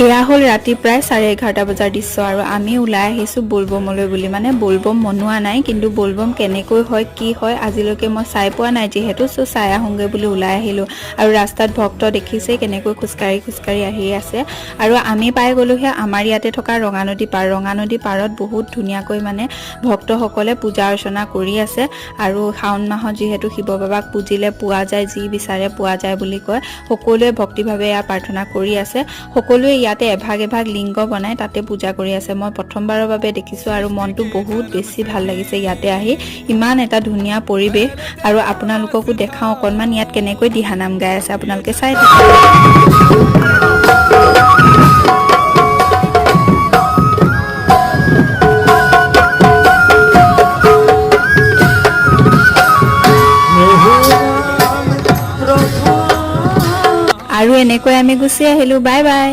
এয়া হ'ল ৰাতি প্ৰায় 11:30 বজাৰ দৃশ্য আৰু আমি ওলাই আহিছোঁ বলবমলৈ বুলি। মানে বলবম মনোৱা নাই, কিন্তু বলবম কেনেকৈ হয় কি হয় আজিলৈকে মই চাই পোৱা নাই যিহেতু, চাই আহোঁগৈ বুলি ওলাই আহিলোঁ। আৰু ৰাস্তাত ভক্ত দেখিছে কেনেকৈ খোজকাঢ়ি আহি আছে। আৰু আমি পাই গ'লোহে আমাৰ ইয়াতে থকা ৰঙানদী পাৰ। ৰঙানদী পাৰত বহুত ধুনীয়াকৈ মানে ভক্তসকলে পূজা অৰ্চনা কৰি আছে। আৰু শাওণ মাহত যিহেতু শিৱ বাবাক পুজিলে পোৱা যায়, যি বিচাৰে পোৱা যায় বুলি কয়। সকলোৱে ভক্তিভাৱে এয়া প্ৰাৰ্থনা কৰি আছে। সকলোৱে ইয়াতে এভাগ লিংগ বনাই তাতে পূজা কৰি আছে। মই প্ৰথমবাৰৰ বাবে দেখিছোঁ আৰু মনটো বহুত বেছি ভাল লাগিছে ইয়াতে আহি। ইমান এটা ধুনীয়া পৰিৱেশ। আৰু আপোনালোককো দেখাওঁ অকণমান ইয়াত কেনেকৈ দিহানাম গাই আছে, আপোনালোকে চাই থাকক। আৰু এনেকৈ আমি গুচি আহিলোঁ। Bye bye.